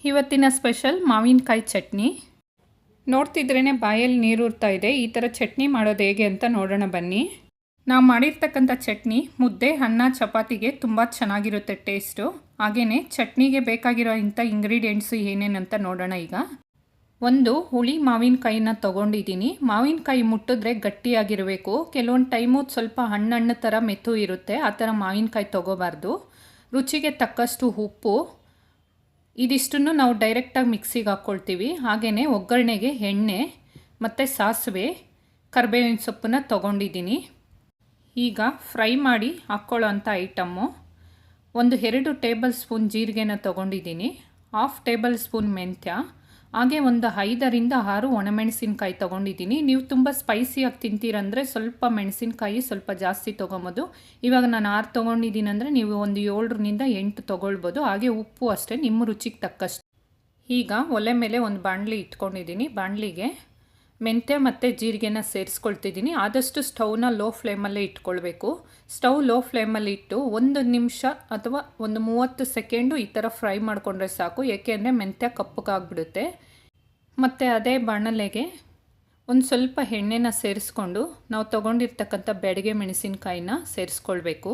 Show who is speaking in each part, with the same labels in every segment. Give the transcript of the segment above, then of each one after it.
Speaker 1: ಇವತ್ತಿನ ಸ್ಪೆಷಲ್ ಮಾವಿನಕಾಯಿ ಚಟ್ನಿ. ನೋಡ್ತಿದ್ರೇ ಬಾಯಲ್ಲಿ ನೀರೂರ್ತಾ ಇದೆ. ಈ ಥರ ಚಟ್ನಿ ಮಾಡೋದು ಹೇಗೆ ಅಂತ ನೋಡೋಣ ಬನ್ನಿ. ನಾವು ಮಾಡಿರ್ತಕ್ಕಂಥ ಚಟ್ನಿ ಮುದ್ದೆ, ಅನ್ನ, ಚಪಾತಿಗೆ ತುಂಬ ಚೆನ್ನಾಗಿರುತ್ತೆ ಟೇಸ್ಟು. ಹಾಗೆಯೇ ಚಟ್ನಿಗೆ ಬೇಕಾಗಿರೋ ಇಂಥ ಇಂಗ್ರೀಡಿಯೆಂಟ್ಸು ಏನೇನಂತ ನೋಡೋಣ ಈಗ. ಒಂದು ಹುಳಿ ಮಾವಿನಕಾಯಿನ ತೊಗೊಂಡಿದ್ದೀನಿ. ಮಾವಿನಕಾಯಿ ಮುಟ್ಟಿದ್ರೆ ಗಟ್ಟಿಯಾಗಿರಬೇಕು. ಕೆಲವೊಂದು ಟೈಮು ಸ್ವಲ್ಪ ಹಣ್ಣು ಥರ ಮೆತ್ತು ಇರುತ್ತೆ. ಆ ಥರ ಮಾವಿನಕಾಯಿ ತೊಗೋಬಾರ್ದು. ರುಚಿಗೆ ತಕ್ಕಷ್ಟು ಉಪ್ಪು. ಇದಿಷ್ಟನ್ನು ನಾವು ಡೈರೆಕ್ಟಾಗಿ ಮಿಕ್ಸಿಗೆ ಹಾಕ್ಕೊಳ್ತೀವಿ. ಹಾಗೆಯೇ ಒಗ್ಗರಣೆಗೆ ಎಣ್ಣೆ ಮತ್ತು ಸಾಸಿವೆ, ಕರಿಬೇವಿನ ಸೊಪ್ಪನ್ನ ತೊಗೊಂಡಿದ್ದೀನಿ. ಈಗ ಫ್ರೈ ಮಾಡಿ ಹಾಕ್ಕೊಳ್ಳೋ ಅಂಥ ಐಟಮ್ಮು. 2 ಟೇಬಲ್ ಸ್ಪೂನ್ ಜೀರಿಗೆನ ತೊಗೊಂಡಿದ್ದೀನಿ. 1/2 ಟೇಬಲ್ ಸ್ಪೂನ್ ಮೆಂತ್ಯ, ಹಾಗೆ ಒಂದು 5ರಿಂದ 6 ಒಣಮೆಣಸಿನ್ಕಾಯಿ ತೊಗೊಂಡಿದ್ದೀನಿ. ನೀವು ತುಂಬ ಸ್ಪೈಸಿಯಾಗಿ ತಿಂತೀರಂದರೆ ಸ್ವಲ್ಪ ಮೆಣಸಿನ್ಕಾಯಿ ಸ್ವಲ್ಪ ಜಾಸ್ತಿ ತೊಗೊಬೋದು. ಇವಾಗ ನಾನು 6 ತೊಗೊಂಡಿದ್ದೀನಿ ಅಂದರೆ ನೀವು ಒಂದು 7ರಿಂದ 8 ತೊಗೊಳ್ಬೋದು. ಹಾಗೆ ಉಪ್ಪು ಅಷ್ಟೇ ನಿಮ್ಮ ರುಚಿಗೆ ತಕ್ಕಷ್ಟು. ಈಗ ಒಲೆ ಮೇಲೆ ಒಂದು ಬಾಣಲಿ ಇಟ್ಕೊಂಡಿದ್ದೀನಿ. ಬಾಣಲಿಗೆ ಮೆಂತ್ಯ ಮತ್ತು ಜೀರಿಗೆನ ಸೇರಿಸ್ಕೊಳ್ತಿದ್ದೀನಿ. ಆದಷ್ಟು ಸ್ಟವ್ನ ಲೋ ಫ್ಲೇಮಲ್ಲೇ ಇಟ್ಕೊಳ್ಬೇಕು. ಸ್ಟವ್ ಲೋ ಫ್ಲೇಮಲ್ಲಿ ಇಟ್ಟು 1 ನಿಮಿಷ ಅಥವಾ ಒಂದು 30 ಸೆಕೆಂಡು ಈ ಥರ ಫ್ರೈ ಮಾಡಿಕೊಂಡ್ರೆ ಸಾಕು. ಏಕೆಂದರೆ ಮೆಂತ್ಯ ಕಪ್ಪಗಾಗ್ಬಿಡುತ್ತೆ. ಮತ್ತು ಅದೇ ಬಾಣಲೆಗೆ ಒಂದು ಸ್ವಲ್ಪ ಎಣ್ಣೆನ ಸೇರಿಸ್ಕೊಂಡು ನಾವು ತೊಗೊಂಡಿರ್ತಕ್ಕಂಥ ಬೆಡಗೆ ಮೆಣಸಿನ್ಕಾಯಿನ ಸೇರಿಸ್ಕೊಳ್ಬೇಕು.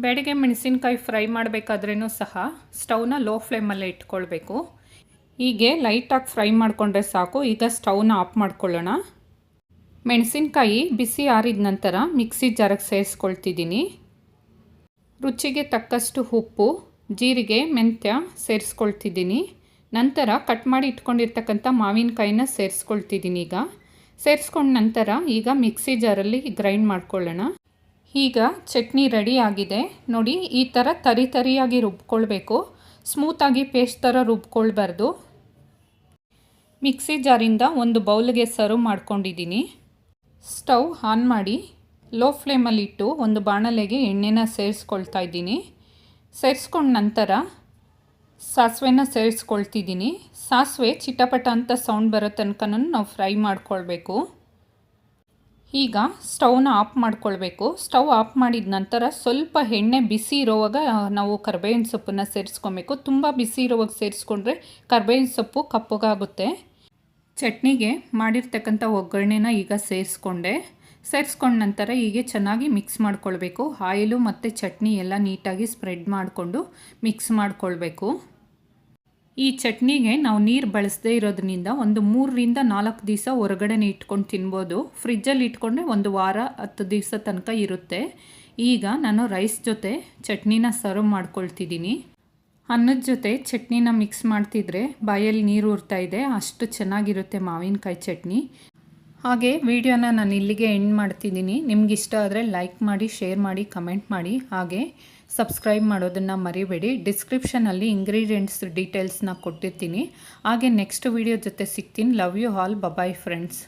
Speaker 1: ಬೆಡಗೆ ಮೆಣಸಿನ್ಕಾಯಿ ಫ್ರೈ ಮಾಡಬೇಕಾದ್ರೂ ಸಹ ಸ್ಟವ್ನ ಲೋ ಫ್ಲೇಮಲ್ಲೇ ಇಟ್ಕೊಳ್ಬೇಕು. ಹೀಗೆ ಲೈಟಾಗಿ ಫ್ರೈ ಮಾಡಿಕೊಂಡ್ರೆ ಸಾಕು. ಈಗ ಸ್ಟವ್ನ ಆಫ್ ಮಾಡ್ಕೊಳ್ಳೋಣ. ಮೆಣಸಿನ್ಕಾಯಿ ಬಿಸಿ ಆರಿದ ನಂತರ ಮಿಕ್ಸಿ ಜಾರಿಗೆ ಸೇರಿಸ್ಕೊಳ್ತಿದ್ದೀನಿ. ರುಚಿಗೆ ತಕ್ಕಷ್ಟು ಉಪ್ಪು, ಜೀರಿಗೆ, ಮೆಂತ್ಯ ಸೇರಿಸ್ಕೊಳ್ತಿದ್ದೀನಿ. ನಂತರ ಕಟ್ ಮಾಡಿ ಇಟ್ಕೊಂಡಿರ್ತಕ್ಕಂಥ ಮಾವಿನಕಾಯಿನ ಸೇರಿಸ್ಕೊಳ್ತಿದ್ದೀನಿ. ಈಗ ಸೇರಿಸ್ಕೊಂಡ ನಂತರ ಈಗ ಮಿಕ್ಸಿ ಜಾರಲ್ಲಿ ಗ್ರೈಂಡ್ ಮಾಡ್ಕೊಳ್ಳೋಣ. ಈಗ ಚಟ್ನಿ ರೆಡಿ ಆಗಿದೆ ನೋಡಿ. ಈ ಥರ ತರಿಯಾಗಿ ರುಬ್ಕೊಳ್ಬೇಕು. ಸ್ಮೂತಾಗಿ ಪೇಸ್ಟ್ ಥರ ರುಬ್ಕೊಳ್ಬಾರ್ದು. ಮಿಕ್ಸಿ ಜಾರಿಂದ ಒಂದು ಬೌಲ್ಗೆ ಸರ್ವ್ ಮಾಡ್ಕೊಂಡಿದ್ದೀನಿ. ಸ್ಟವ್ ಆನ್ ಮಾಡಿ ಲೋ ಫ್ಲೇಮಲ್ಲಿಟ್ಟು ಒಂದು ಬಾಣಲೆಗೆ ಎಣ್ಣೆನ ಸೇರಿಸ್ಕೊಳ್ತಾ ಇದ್ದೀನಿ. ಸೇರಿಸ್ಕೊಂಡ ನಂತರ ಸಾಸಿವೆನ ಸೇರಿಸ್ಕೊಳ್ತಿದ್ದೀನಿ. ಸಾಸಿವೆ ಚಿಟಪಟ ಅಂತ ಸೌಂಡ್ ಬರೋ ತನಕನೂ ನಾವು ಫ್ರೈ ಮಾಡ್ಕೊಳ್ಬೇಕು. ಈಗ ಸ್ಟವ್ನ ಆಫ್ ಮಾಡ್ಕೊಳ್ಬೇಕು. ಸ್ಟವ್ ಆಫ್ ಮಾಡಿದ ನಂತರ ಸ್ವಲ್ಪ ಎಣ್ಣೆ ಬಿಸಿ ಇರೋವಾಗ ನಾವು ಕರಿಬೇವಿನ ಸೊಪ್ಪನ್ನು ಸೇರಿಸ್ಕೊಬೇಕು. ತುಂಬ ಬಿಸಿ ಇರೋವಾಗ ಸೇರಿಸ್ಕೊಂಡ್ರೆ ಕರಿಬೇವಿನ ಸೊಪ್ಪು ಕಪ್ಪಗಾಗುತ್ತೆ. ಚಟ್ನಿಗೆ ಮಾಡಿರ್ತಕ್ಕಂಥ ಒಗ್ಗರಣೆನ ಈಗ ಸೇರಿಸ್ಕೊಂಡ ನಂತರ ಹೀಗೆ ಚೆನ್ನಾಗಿ ಮಿಕ್ಸ್ ಮಾಡ್ಕೊಳ್ಬೇಕು. ಆಯಿಲು ಮತ್ತು ಚಟ್ನಿ ಎಲ್ಲ ನೀಟಾಗಿ ಸ್ಪ್ರೆಡ್ ಮಾಡಿಕೊಂಡು ಮಿಕ್ಸ್ ಮಾಡ್ಕೊಳ್ಬೇಕು. ಈ ಚಟ್ನಿಗೆ ನಾವು ನೀರು ಬಳಸದೇ ಇರೋದ್ರಿಂದ ಒಂದು 3ರಿಂದ 4 ದಿವಸ ಹೊರಗಡೆನೇ ಇಟ್ಕೊಂಡು ತಿನ್ಬೋದು. ಫ್ರಿಜ್ಜಲ್ಲಿ ಇಟ್ಕೊಂಡ್ರೆ 1 ವಾರ 10 ದಿವಸ ತನಕ ಇರುತ್ತೆ. ಈಗ ನಾನು ರೈಸ್ ಜೊತೆ ಚಟ್ನಿನ ಸರ್ವ್ ಮಾಡ್ಕೊಳ್ತಿದ್ದೀನಿ. ಅನ್ನದ ಜೊತೆ ಚಟ್ನಿನ ಮಿಕ್ಸ್ ಮಾಡ್ತಿದ್ರೆ ಬಾಯಲ್ಲಿ ನೀರು ಊರ್ತಾ ಇದೆ. ಅಷ್ಟು ಚೆನ್ನಾಗಿರುತ್ತೆ ಮಾವಿನಕಾಯಿ ಚಟ್ನಿ. ಹಾಗೆ ವಿಡಿಯೋನ ನಾನು ಇಲ್ಲಿಗೆ ಎಂಡ್ ಮಾಡ್ತಿದ್ದೀನಿ. ನಿಮಗಿಷ್ಟ ಆದರೆ ಲೈಕ್ ಮಾಡಿ, ಶೇರ್ ಮಾಡಿ, ಕಮೆಂಟ್ ಮಾಡಿ. ಹಾಗೆ ಸಬ್ಸ್ಕ್ರೈಬ್ ಮಾಡೋದನ್ನು ಮರಿಬೇಡಿ. ಡಿಸ್ಕ್ರಿಪ್ಷನಲ್ಲಿ ಇಂಗ್ರೀಡಿಯೆಂಟ್ಸ್ ಡೀಟೇಲ್ಸ್ನ ಕೊಟ್ಟಿರ್ತೀನಿ. ಹಾಗೆ ನೆಕ್ಸ್ಟ್ ವಿಡಿಯೋ ಜೊತೆ ಸಿಗ್ತೀನಿ. Love you all. Bye friends.